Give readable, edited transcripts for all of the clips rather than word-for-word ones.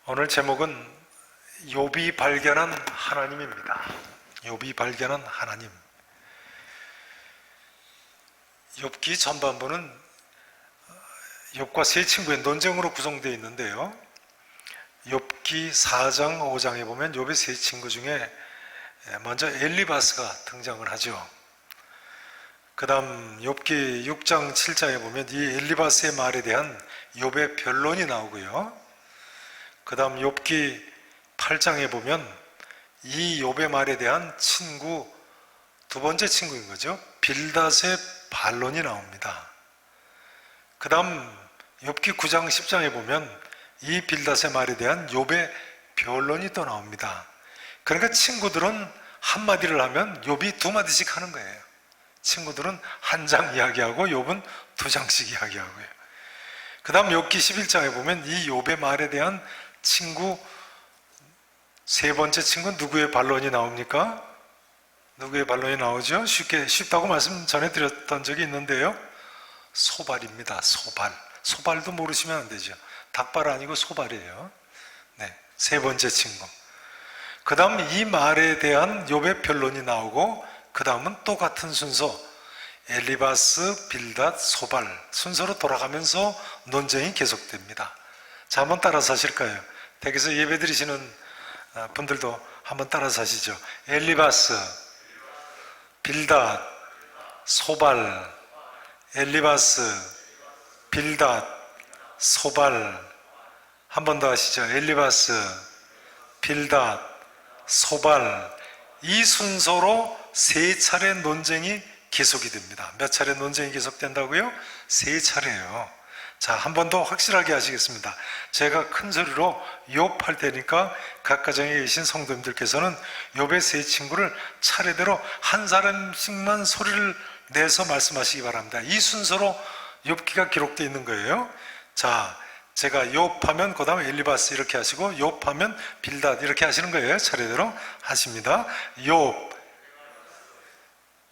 오늘 제목은 욥이 발견한 하나님입니다. 욥이 발견한 하나님. 욥기 전반부는 욥과 세 친구의 논쟁으로 구성되어 있는데요. 욥기 4장, 5장에 보면 욥의 세 친구 중에 먼저 엘리바스가 등장을 하죠. 그 다음 욥기 6장, 7장에 보면 이 엘리바스의 말에 대한 욥의 변론이 나오고요. 그 다음 욥기 8장에 보면 이 욥의 말에 대한 친구, 두 번째 친구인 거죠. 빌닷의 반론이 나옵니다. 그 다음 욥기 9장, 10장에 보면 이 빌닷의 말에 대한 욥의 변론이 또 나옵니다. 그러니까 친구들은 한마디를 하면 욥이 두 마디씩 하는 거예요. 친구들은 한 장 이야기하고 욥은 두 장씩 이야기하고요. 그 다음 욥기 11장에 보면 이 욥의 말에 대한 친구, 세 번째 친구 누구의 반론이 나옵니까? 누구의 반론이 나오죠? 쉽다고 말씀 전해드렸던 적이 있는데요. 소발입니다. 소발도 모르시면 안 되죠. 닭발 아니고 소발이에요. 네, 세 번째 친구. 그 다음 이 말에 대한 욥의 변론이 나오고, 그 다음은 똑같은 순서, 엘리바스, 빌닷, 소발 순서로 돌아가면서 논쟁이 계속됩니다. 자, 한번 따라서 하실까요? 댁에서 예배 드리시는 분들도 한번 따라서 하시죠. 엘리바스, 빌닷, 소발, 엘리바스, 빌닷, 소발. 한 번 더 하시죠. 엘리바스, 빌닷, 소발. 이 순서로 세 차례 논쟁이 계속이 됩니다. 몇 차례 논쟁이 계속된다고요? 세 차례예요. 자, 한 번 더 확실하게 하시겠습니다. 제가 큰 소리로 욥 할 테니까 각 가정에 계신 성도님들께서는 욥의 세 친구를 차례대로 한 사람씩만 소리를 내서 말씀하시기 바랍니다. 이 순서로 욥기가 기록되어 있는 거예요. 자, 제가 욥 하면 그 다음에 엘리바스 이렇게 하시고, 욥 하면 빌닷 이렇게 하시는 거예요. 차례대로 하십니다. 욥.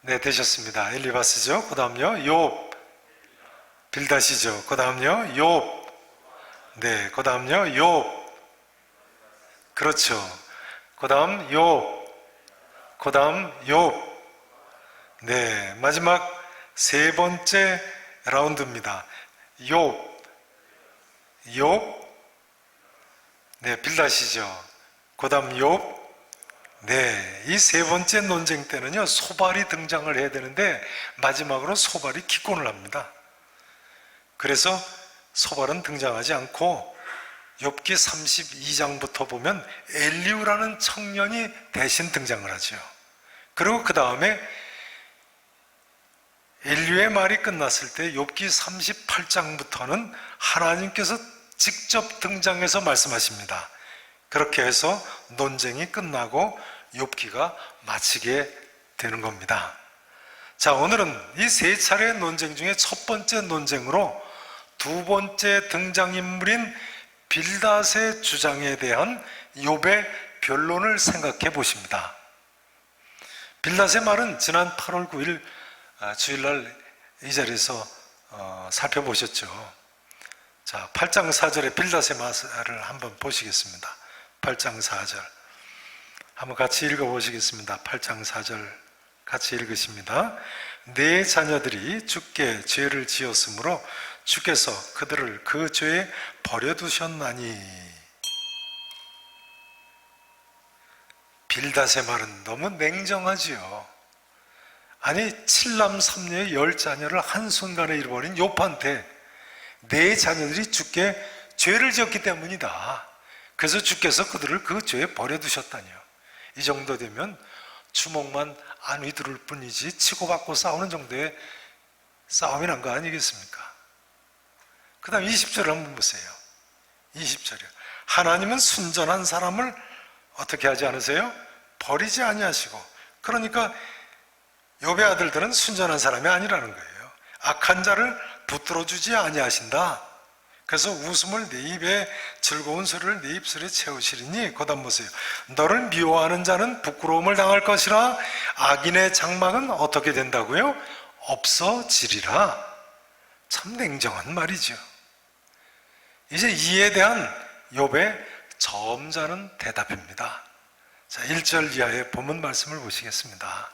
네, 되셨습니다. 엘리바스죠. 그 다음요. 욥. 빌닷이죠. 그 다음요. 욥. 네, 그 다음요. 욥. 그렇죠. 그 다음 욥. 그 다음 욥. 네, 마지막 세 번째 라운드입니다. 욥. 욥. 네, 빌닷이죠. 그 다음 욥. 네, 이 세 번째 논쟁 때는요, 소발이 등장을 해야 되는데 마지막으로 소발이 기권을 합니다. 그래서 소발은 등장하지 않고 욥기 32장부터 보면 엘리후라는 청년이 대신 등장을 하죠. 그리고 그 다음에 엘리후의 말이 끝났을 때 욥기 38장부터는 하나님께서 직접 등장해서 말씀하십니다. 그렇게 해서 논쟁이 끝나고 욥기가 마치게 되는 겁니다. 자, 오늘은 이 세 차례 논쟁 중에 첫 번째 논쟁으로 두 번째 등장인물인 빌닷의 주장에 대한 욥의 변론을 생각해 보십니다. 빌닷의 말은 지난 8월 9일 주일날 이 자리에서 살펴보셨죠. 자, 8장 4절에 빌닷의 말을 한번 보시겠습니다. 8장 4절 한번 같이 읽어보시겠습니다. 8장 4절 같이 읽으십니다. 내 자녀들이 주께 죄를 지었으므로 주께서 그들을 그 죄에 버려두셨나니. 빌닷의 말은 너무 냉정하지요. 아니, 7남 3녀의 10자녀를 한순간에 잃어버린 욥한테 내 자녀들이 주께 죄를 지었기 때문이다. 그래서 주께서 그들을 그 죄에 버려두셨다니요. 이 정도 되면 주먹만 안 휘두를 뿐이지 치고받고 싸우는 정도의 싸움이 난 거 아니겠습니까? 그 다음 20절을 한번 보세요. 20절이요. 하나님은 순전한 사람을 어떻게 하지 않으세요? 버리지 아니하시고. 그러니까 욥의 아들들은 순전한 사람이 아니라는 거예요. 악한 자를 붙들어 주지 아니하신다. 그래서 웃음을 내 입에, 즐거운 소리를 내 입술에 채우시리니. 그 다음 보세요. 너를 미워하는 자는 부끄러움을 당할 것이라. 악인의 장막은 어떻게 된다고요? 없어지리라. 참 냉정한 말이죠. 이제 이에 대한 욥의 점잖은 대답입니다. 자, 1절 이하의 본문 말씀을 보시겠습니다.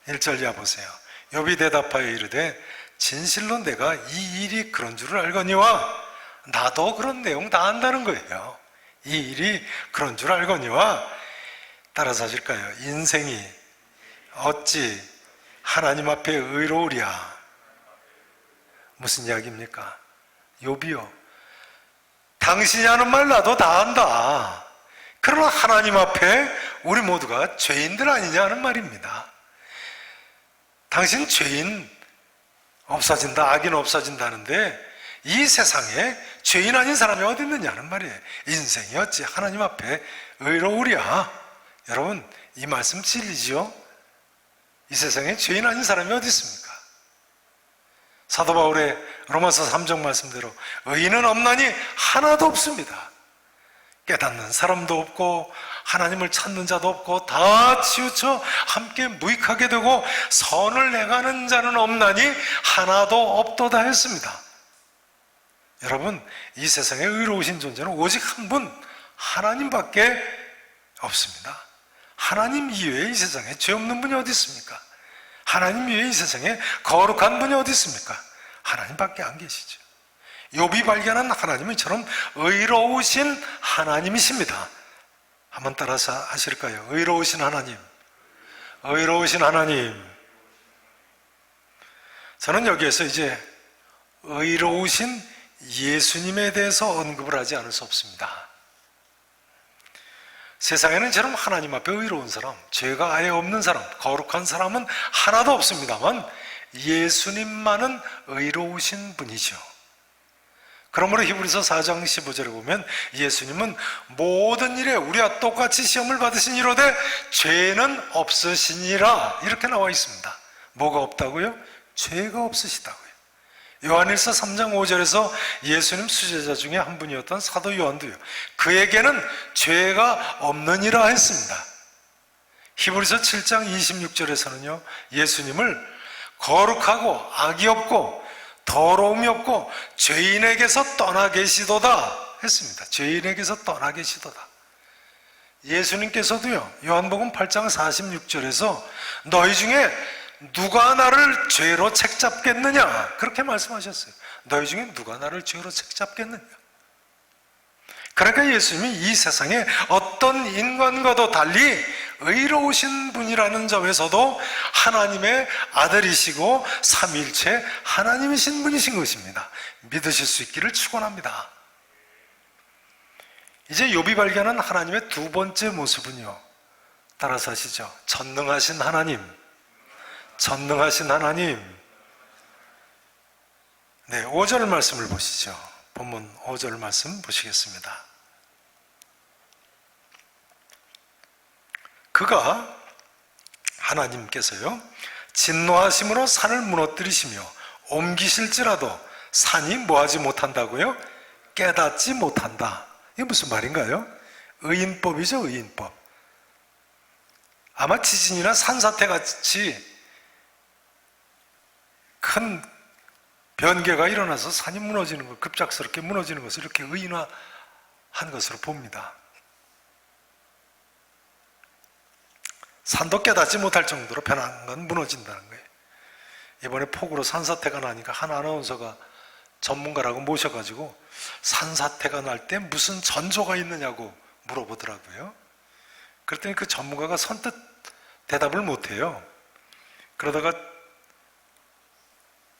1절 이하 보세요. 욥이 대답하여 이르되 진실로 내가 이 일이 그런 줄을 알거니와, 나도 그런 내용 다 안다는 거예요. 이 일이 그런 줄 알거니와, 따라서 하실까요? 인생이 어찌 하나님 앞에 의로우랴. 무슨 이야기입니까? 욥이요, 당신이 하는 말 나도 다 안다. 그러나 하나님 앞에 우리 모두가 죄인들 아니냐는 말입니다. 당신 죄인 없어진다, 악인 없어진다는데 이 세상에 죄인 아닌 사람이 어디 있느냐는 말이에요. 인생이 어찌 하나님 앞에 의로우랴. 여러분, 이 말씀 진리지요? 이 세상에 죄인 아닌 사람이 어디 있습니까? 사도 바울의 로마서 3장 말씀대로 의인은 없나니 하나도 없습니다. 깨닫는 사람도 없고 하나님을 찾는 자도 없고 다 치우쳐 함께 무익하게 되고 선을 행하는 자는 없나니 하나도 없도다 했습니다. 여러분, 이 세상에 의로우신 존재는 오직 한 분, 하나님밖에 없습니다. 하나님 이외에 이 세상에 죄 없는 분이 어디 있습니까? 하나님 이외에 이 세상에 거룩한 분이 어디 있습니까? 하나님밖에 안 계시죠. 욥이 발견한 하나님은 이처럼 의로우신 하나님이십니다. 한번 따라서 하실까요? 의로우신 하나님, 의로우신 하나님. 저는 여기에서 이제 의로우신 예수님에 대해서 언급을 하지 않을 수 없습니다. 세상에는 이처럼 하나님 앞에 의로운 사람, 죄가 아예 없는 사람, 거룩한 사람은 하나도 없습니다만 예수님만은 의로우신 분이죠. 그러므로 히브리서 4장 15절에 보면 예수님은 모든 일에 우리와 똑같이 시험을 받으신 이로되 죄는 없으시니라, 이렇게 나와 있습니다. 뭐가 없다고요? 죄가 없으시다고요. 요한일서 3장 5절에서 예수님 수제자 중에 한 분이었던 사도 요한도요, 그에게는 죄가 없느니라 했습니다. 히브리서 7장 26절에서는요 예수님을 거룩하고 악이 없고 더러움이 없고 죄인에게서 떠나 계시도다 했습니다. 죄인에게서 떠나 계시도다. 예수님께서도요 요한복음 8장 46절에서 너희 중에 누가 나를 죄로 책잡겠느냐, 그렇게 말씀하셨어요. 너희 중에 누가 나를 죄로 책잡겠느냐. 그러니까 예수님이 이 세상에 어떤 인간과도 달리 의로우신 분이라는 점에서도 하나님의 아들이시고 삼위일체 하나님이신 분이신 것입니다. 믿으실 수 있기를 축원합니다. 이제 욥이 발견한 하나님의 두 번째 모습은요, 따라서 하시죠. 전능하신 하나님, 전능하신 하나님. 네, 5절 말씀을 보시죠. 본문 5절 말씀 보시겠습니다. 그가, 하나님께서요, 진노하심으로 산을 무너뜨리시며 옮기실지라도 산이 뭐하지 못한다고요? 깨닫지 못한다. 이게 무슨 말인가요? 의인법이죠, 의인법. 아마 지진이나 산사태 같이 큰 변개가 일어나서 산이 무너지는 것, 급작스럽게 무너지는 것을 이렇게 의인화한 것으로 봅니다. 산도 깨닫지 못할 정도로 변한 건 무너진다는 거예요. 이번에 폭우로 산사태가 나니까 한 아나운서가 전문가라고 모셔가지고 산사태가 날 때 무슨 전조가 있느냐고 물어보더라고요. 그랬더니 그 전문가가 선뜻 대답을 못해요. 그러다가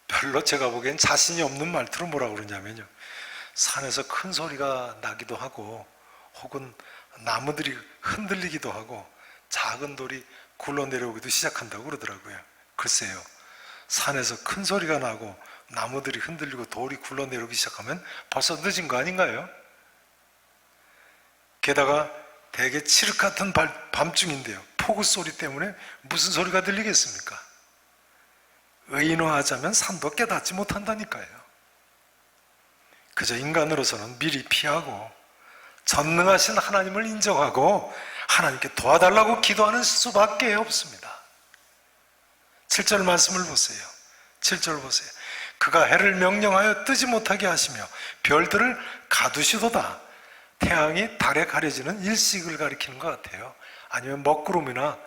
별로 제가 보기엔 자신이 없는 말투로 뭐라고 그러냐면요, 산에서 큰 소리가 나기도 하고 혹은 나무들이 흔들리기도 하고 작은 돌이 굴러내려오기도 시작한다고 그러더라고요. 글쎄요, 산에서 큰 소리가 나고 나무들이 흔들리고 돌이 굴러내려오기 시작하면 벌써 늦은 거 아닌가요? 게다가 되게 칠흑 같은 밤중인데요, 폭우 소리 때문에 무슨 소리가 들리겠습니까? 의인화하자면 산도 깨닫지 못한다니까요. 그저 인간으로서는 미리 피하고 전능하신 하나님을 인정하고 하나님께 도와달라고 기도하는 수밖에 없습니다. 7절 말씀을 보세요. 7절 보세요. 그가 해를 명령하여 뜨지 못하게 하시며 별들을 가두시도다. 태양이 달에 가려지는 일식을 가리키는 것 같아요. 아니면 먹구름이나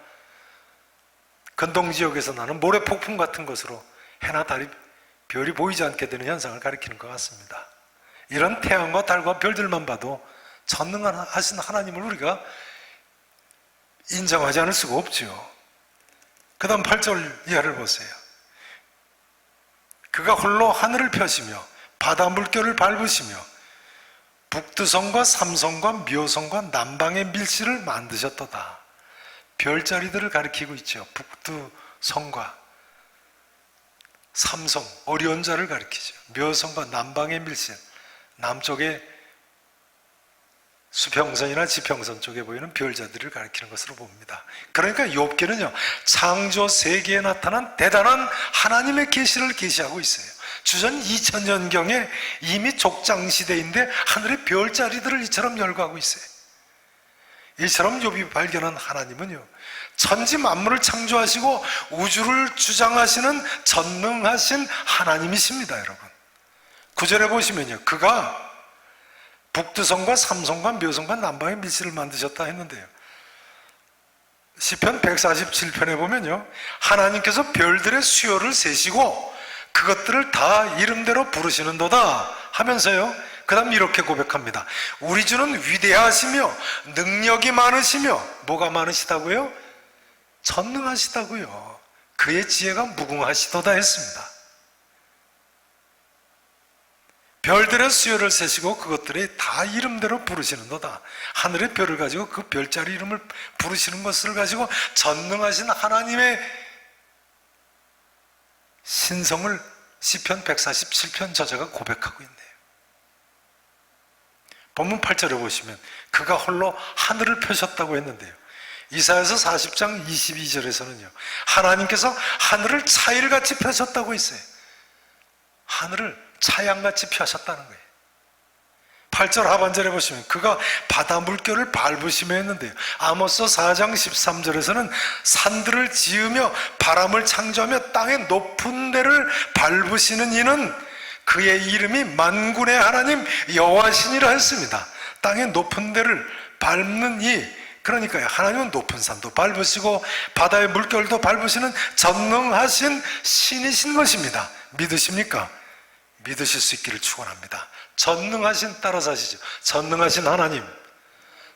근동지역에서 나는 모래폭풍 같은 것으로 해나 달이 별이 보이지 않게 되는 현상을 가리키는 것 같습니다. 이런 태양과 달과 별들만 봐도 전능하신 하나님을 우리가 인정하지 않을 수가 없죠. 그 다음 8절 이하를 보세요. 그가 홀로 하늘을 펴시며 바다 물결을 밟으시며 북두성과 삼성과 묘성과 남방의 밀실을 만드셨도다. 별자리들을 가리키고 있죠. 북두성과 삼성, 오리온자를 가리키죠. 묘성과 남방의 밀실, 남쪽의 수평선이나 지평선 쪽에 보이는 별자들을 가리키는 것으로 봅니다. 그러니까 욥기는요, 창조 세계에 나타난 대단한 하나님의 계시를 계시하고 있어요. 주전 2000년경에 이미 족장시대인데 하늘의 별자리들을 이처럼 열거하고 있어요. 이처럼 욥이 발견한 하나님은요, 천지 만물을 창조하시고 우주를 주장하시는 전능하신 하나님이십니다. 여러분, 9절에 보시면요, 그가 북두성과 삼성과 묘성과 남방의 밀실을 만드셨다 했는데요, 시편 147편에 보면요, 하나님께서 별들의 수요를 세시고 그것들을 다 이름대로 부르시는도다 하면서요, 그 다음 이렇게 고백합니다. 우리 주는 위대하시며 능력이 많으시며, 뭐가 많으시다고요? 전능하시다고요. 그의 지혜가 무궁하시도다 했습니다. 별들의 수요를 세시고 그것들이 다 이름대로 부르시는도다. 하늘의 별을 가지고 그 별자리 이름을 부르시는 것을 가지고 전능하신 하나님의 신성을 시편 147편 저자가 고백하고 있네요. 본문 8절에 보시면 그가 홀로 하늘을 펴셨다고 했는데요, 이사야서 40장 22절에서는요 하나님께서 하늘을 차일같이 펴셨다고 했어요. 하늘을 차양같이 펴셨다는 거예요. 8절 하반절에 보시면 그가 바다 물결을 밟으시며 했는데요, 아모스 4장 13절에서는 산들을 지으며 바람을 창조하며 땅의 높은 데를 밟으시는 이는 그의 이름이 만군의 하나님 여호와시니라 했습니다. 땅의 높은 데를 밟는 이, 그러니까요, 하나님은 높은 산도 밟으시고 바다의 물결도 밟으시는 전능하신 신이신 것입니다. 믿으십니까? 믿으실 수 있기를 축원합니다. 전능하신, 따라서 하시죠. 전능하신 하나님,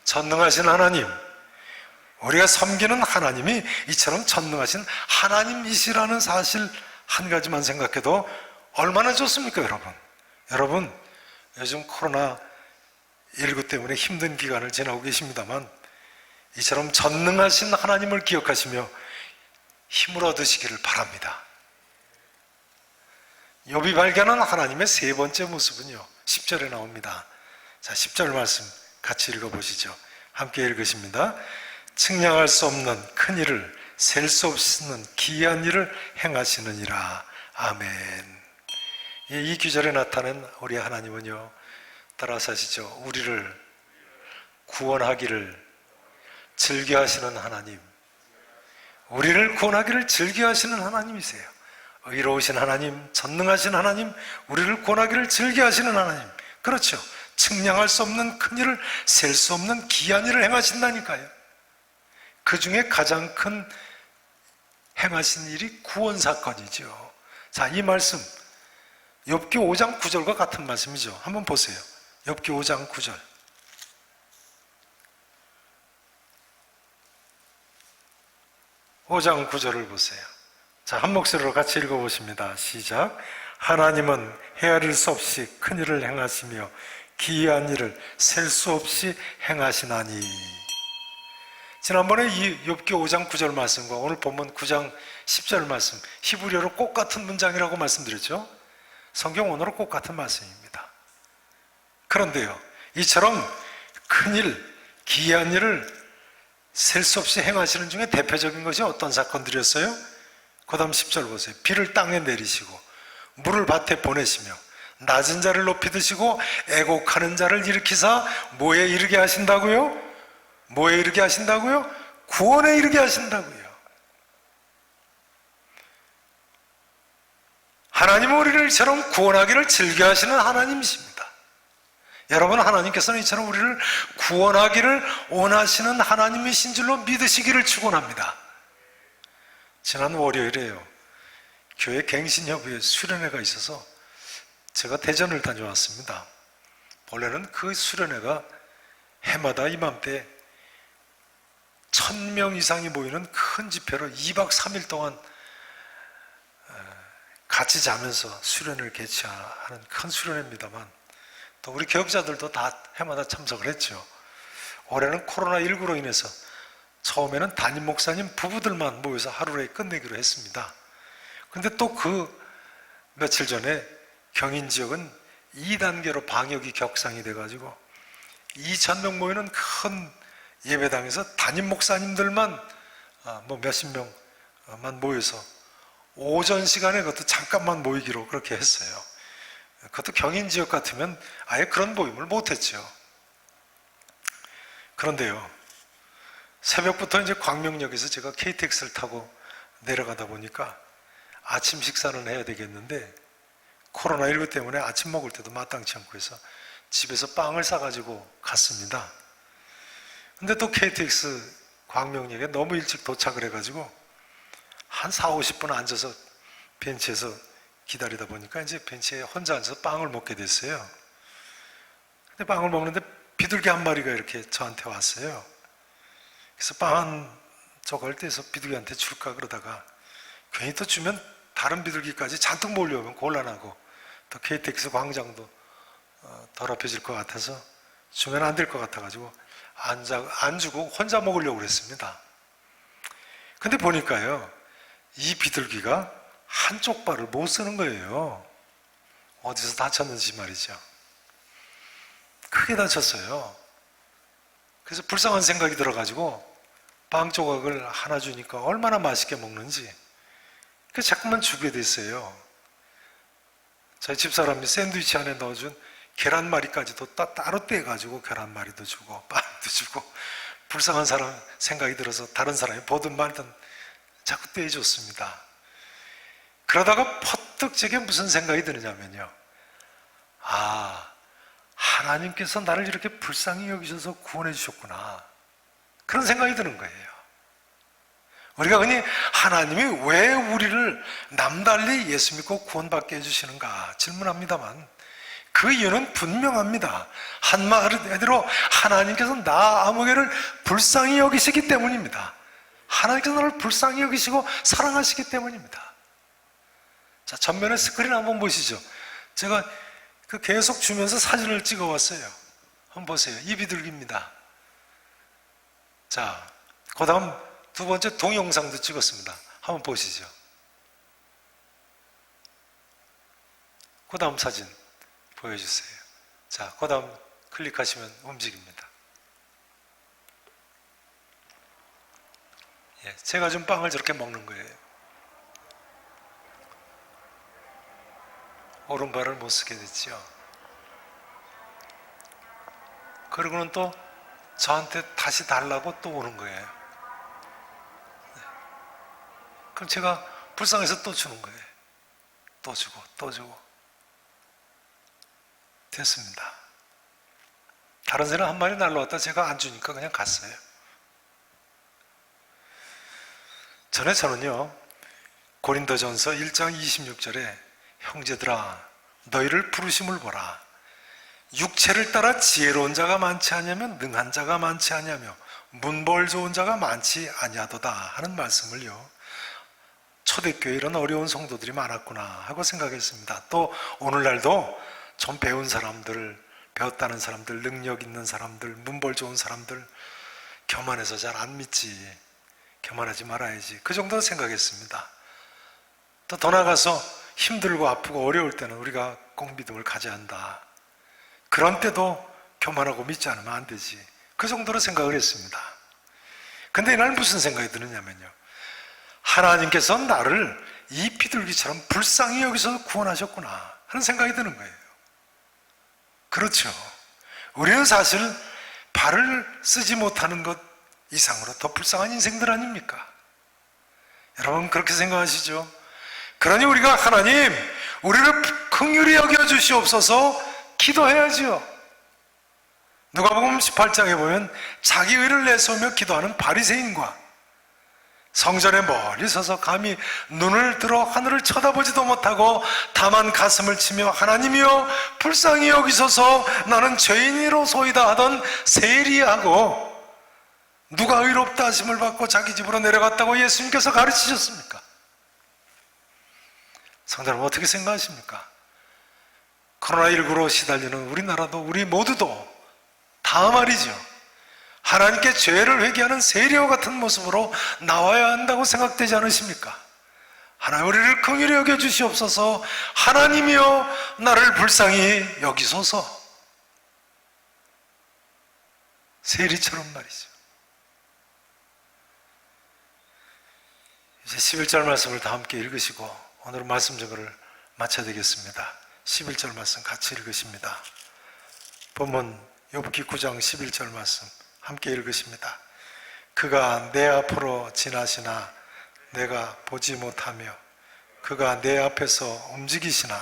전능하신 하나님, 우리가 섬기는 하나님이 이처럼 전능하신 하나님이시라는 사실 한 가지만 생각해도 얼마나 좋습니까? 여러분 요즘 코로나19 때문에 힘든 기간을 지나고 계십니다만 이처럼 전능하신 하나님을 기억하시며 힘을 얻으시기를 바랍니다. 욥이 발견한 하나님의 세 번째 모습은요, 10절에 나옵니다. 자, 10절 말씀 같이 읽어보시죠. 함께 읽으십니다. 측량할 수 없는 큰 일을, 셀 수 없는 기이한 일을 행하시느니라. 아멘. 이 구절에 나타낸 우리 하나님은요, 따라서 하시죠. 우리를 구원하기를 즐겨하시는 하나님, 우리를 구원하기를 즐겨하시는 하나님이세요. 의로우신 하나님, 전능하신 하나님, 우리를 구원하기를 즐겨하시는 하나님. 그렇죠. 측량할 수 없는 큰 일을, 셀 수 없는 기이한 일을 행하신다니까요. 그 중에 가장 큰 행하신 일이 구원 사건이죠. 자, 이 말씀 욥기 5장 9절과 같은 말씀이죠. 한번 보세요. 욥기 5장 9절. 5장 9절을 보세요. 자, 한 목소리로 같이 읽어보십니다. 시작. 하나님은 헤아릴 수 없이 큰 일을 행하시며 기이한 일을 셀 수 없이 행하시나니. 지난번에 이 욥기 5장 9절 말씀과 오늘 본문 9장 10절 말씀, 히브리어로 꼭 같은 문장이라고 말씀드렸죠. 성경 원어로 꼭 같은 말씀입니다. 그런데요, 이처럼 큰일, 기이한 일을 셀 수 없이 행하시는 중에 대표적인 것이 어떤 사건들이었어요? 그 다음 10절 보세요. 비를 땅에 내리시고 물을 밭에 보내시며 낮은 자를 높이 드시고 애곡하는 자를 일으키사 뭐에 이르게 하신다고요? 뭐에 이르게 하신다고요? 구원에 이르게 하신다고요. 하나님은 우리를 이처럼 구원하기를 즐겨하시는 하나님이십니다. 여러분, 하나님께서는 이처럼 우리를 구원하기를 원하시는 하나님이신 줄로 믿으시기를 축원합니다. 지난 월요일에요, 교회 갱신협의회 수련회가 있어서 제가 대전을 다녀왔습니다. 원래는 그 수련회가 해마다 이맘때 1000명 이상이 모이는 큰 집회로 2박 3일 동안 같이 자면서 수련회를 개최하는 큰 수련회입니다만, 또 우리 교역자들도 다 해마다 참석을 했죠. 올해는 코로나19로 인해서 처음에는 담임 목사님 부부들만 모여서 하루에 끝내기로 했습니다. 근데 또 그 며칠 전에 경인 지역은 2단계로 방역이 격상이 돼가지고 2000명 모이는 큰 예배당에서 담임 목사님들만 몇십 명만 모여서 오전 시간에 그것도 잠깐만 모이기로 그렇게 했어요. 그것도 경인 지역 같으면 아예 그런 모임을 못했죠. 그런데요, 새벽부터 이제 광명역에서 제가 KTX를 타고 내려가다 보니까 아침 식사는 해야 되겠는데 코로나19 때문에 아침 먹을 때도 마땅치 않고 해서 집에서 빵을 싸가지고 갔습니다. 근데 또 KTX 광명역에 너무 일찍 도착을 해가지고 한 40-50분 앉아서 벤치에서 기다리다 보니까 이제 벤치에 혼자 앉아서 빵을 먹게 됐어요. 근데 빵을 먹는데 비둘기 한 마리가 이렇게 저한테 왔어요. 그래서 빵 한 조각 떼서 비둘기한테 줄까 그러다가 괜히 또 주면 다른 비둘기까지 잔뜩 몰려오면 곤란하고 또 KTX 광장도 더럽혀질 것 같아서 주면 안 될 것 같아가지고 안 주고 혼자 먹으려고 그랬습니다. 근데 보니까요, 이 비둘기가 한쪽 발을 못 쓰는 거예요. 어디서 다쳤는지 말이죠. 크게 다쳤어요. 그래서 불쌍한 생각이 들어가지고 빵 조각을 하나 주니까 얼마나 맛있게 먹는지 그래서 자꾸만 주게 됐어요. 저희 집사람이 샌드위치 안에 넣어준 계란말이까지도 따로 떼가지고 계란말이도 주고 빵도 주고, 불쌍한 사람 생각이 들어서 다른 사람이 보든 말든 자꾸 떼줬습니다. 그러다가 퍼뜩 제게 무슨 생각이 드느냐면요, 하나님께서 나를 이렇게 불쌍히 여기셔서 구원해 주셨구나, 그런 생각이 드는 거예요. 우리가 흔히 하나님이 왜 우리를 남달리 예수 믿고 구원받게 해주시는가 질문합니다만 그 이유는 분명합니다. 한마디로 하나님께서 나 아무개를 불쌍히 여기시기 때문입니다. 하나님께서 나를 불쌍히 여기시고 사랑하시기 때문입니다. 자, 전면에 스크린 한번 보시죠. 제가 계속 주면서 사진을 찍어 왔어요. 한번 보세요. 이 비둘기입니다. 자, 그 다음 두 번째 동영상도 찍었습니다. 한번 보시죠. 그 다음 사진 보여주세요. 자, 그 다음 클릭하시면 움직입니다. 예, 제가 준 빵을 저렇게 먹는 거예요. 오른발을 못 쓰게 됐죠. 그리고는 또 저한테 다시 달라고 또 오는 거예요. 그럼 제가 불쌍해서 또 주는 거예요. 또 주고 또 주고. 됐습니다. 다른 새는 한 마리 날라왔다 제가 안 주니까 그냥 갔어요. 저는요, 고린도전서 1장 26절에 형제들아 너희를 부르심을 보라. 육체를 따라 지혜로운 자가 많지 아니하며 능한 자가 많지 아니하며 문벌 좋은 자가 많지 아니하도다 하는 말씀을요, 초대교회 이런 어려운 성도들이 많았구나 하고 생각했습니다. 또 오늘날도 좀 배운 사람들, 배웠다는 사람들, 능력 있는 사람들, 문벌 좋은 사람들 교만해서 잘 안 믿지, 교만하지 말아야지, 그 정도 생각했습니다. 또 더 나아가서 힘들고 아프고 어려울 때는 우리가 꼭 믿음을 가져야 한다. 그런 때도 교만하고 믿지 않으면 안 되지, 그 정도로 생각을 했습니다. 근데 이날 무슨 생각이 드느냐면요, 하나님께서 나를 이 비둘기처럼 불쌍히 여기서 구원하셨구나 하는 생각이 드는 거예요. 그렇죠. 우리는 사실 발을 쓰지 못하는 것 이상으로 더 불쌍한 인생들 아닙니까? 여러분 그렇게 생각하시죠? 그러니 우리가 하나님, 우리를 긍휼히 여겨 주시옵소서 기도해야죠. 누가복음 18장에 보면 자기 의를 내세우며 기도하는 바리새인과 성전에 멀리 서서 감히 눈을 들어 하늘을 쳐다보지도 못하고 다만 가슴을 치며 하나님이여 불쌍히 여기소서 나는 죄인이로소이다 하던 세리하고 누가 의롭다 하심을 받고 자기 집으로 내려갔다고 예수님께서 가르치셨습니까? 성도 여러분, 어떻게 생각하십니까? 코로나19로 시달리는 우리나라도 우리 모두도 다 말이죠, 하나님께 죄를 회개하는 세리와 같은 모습으로 나와야 한다고 생각되지 않으십니까? 하나님 우리를 긍휼히 여겨주시옵소서. 하나님이여 나를 불쌍히 여기소서. 세리처럼 말이죠. 이제 11절 말씀을 다 함께 읽으시고 오늘 말씀 정거를 마쳐야 되겠습니다. 11절 말씀 같이 읽으십니다. 본문 욥기 9장 11절 말씀 함께 읽으십니다. 그가 내 앞으로 지나시나 내가 보지 못하며 그가 내 앞에서 움직이시나.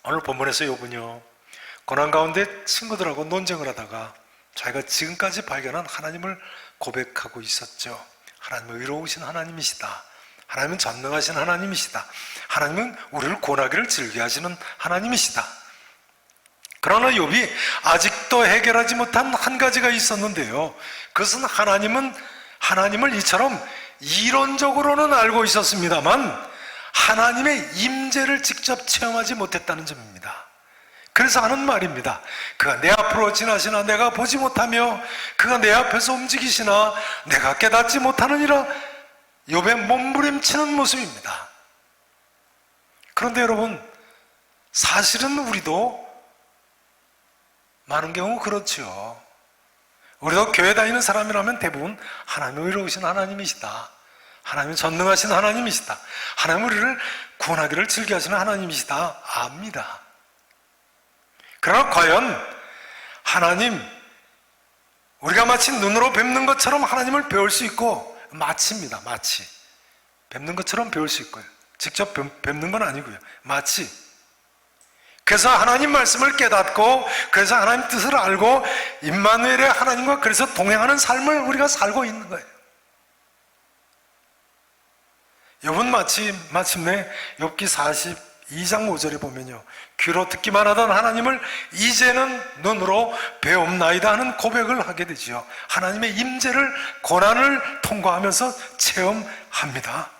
오늘 본문에서 욥은요, 고난 가운데 친구들하고 논쟁을 하다가 자기가 지금까지 발견한 하나님을 고백하고 있었죠. 하나님은 의로우신 하나님이시다. 하나님은 전능하신 하나님이시다. 하나님은 우리를 고나기를 즐겨 하시는 하나님이시다. 그러나 욥이 아직도 해결하지 못한 한 가지가 있었는데요, 그것은 하나님을 이처럼 이론적으로는 알고 있었습니다만 하나님의 임재를 직접 체험하지 못했다는 점입니다. 그래서 하는 말입니다. 그가 내 앞으로 지나시나 내가 보지 못하며 그가 내 앞에서 움직이시나 내가 깨닫지 못하느니라. 욥의 몸부림치는 모습입니다. 그런데 여러분, 사실은 우리도 많은 경우 그렇죠. 우리도 교회 다니는 사람이라면 대부분 하나님은 의로우신 하나님이시다, 하나님은 전능하신 하나님이시다, 하나님은 우리를 구원하기를 즐겨하시는 하나님이시다 압니다. 그러나 과연 하나님, 우리가 마치 눈으로 뵙는 것처럼 하나님을 배울 수 있고, 마치입니다. 마치 뵙는 것처럼 배울 수 있고요, 직접 뵙는 건 아니고요, 마치. 그래서 하나님 말씀을 깨닫고 그래서 하나님 뜻을 알고 임마누엘의 하나님과 그래서 동행하는 삶을 우리가 살고 있는 거예요. 욥은 마침내 욥기 42장 5절에 보면요, 귀로 듣기만 하던 하나님을 이제는 눈으로 배움나이다 하는 고백을 하게 되지요. 하나님의 임재를, 고난을 통과하면서 체험합니다.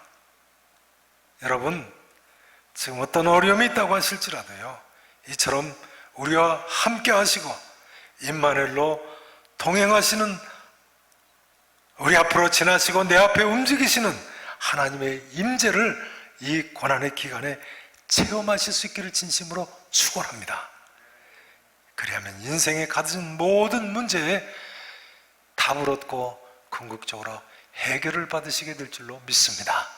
여러분, 지금 어떤 어려움이 있다고 하실지라도요, 이처럼 우리와 함께 하시고 임마누엘로 동행하시는, 우리 앞으로 지나시고 내 앞에 움직이시는 하나님의 임재를 이 고난의 기간에 체험하실 수 있기를 진심으로 축원합니다. 그리하면 인생에 가진 모든 문제에 답을 얻고 궁극적으로 해결을 받으시게 될 줄로 믿습니다.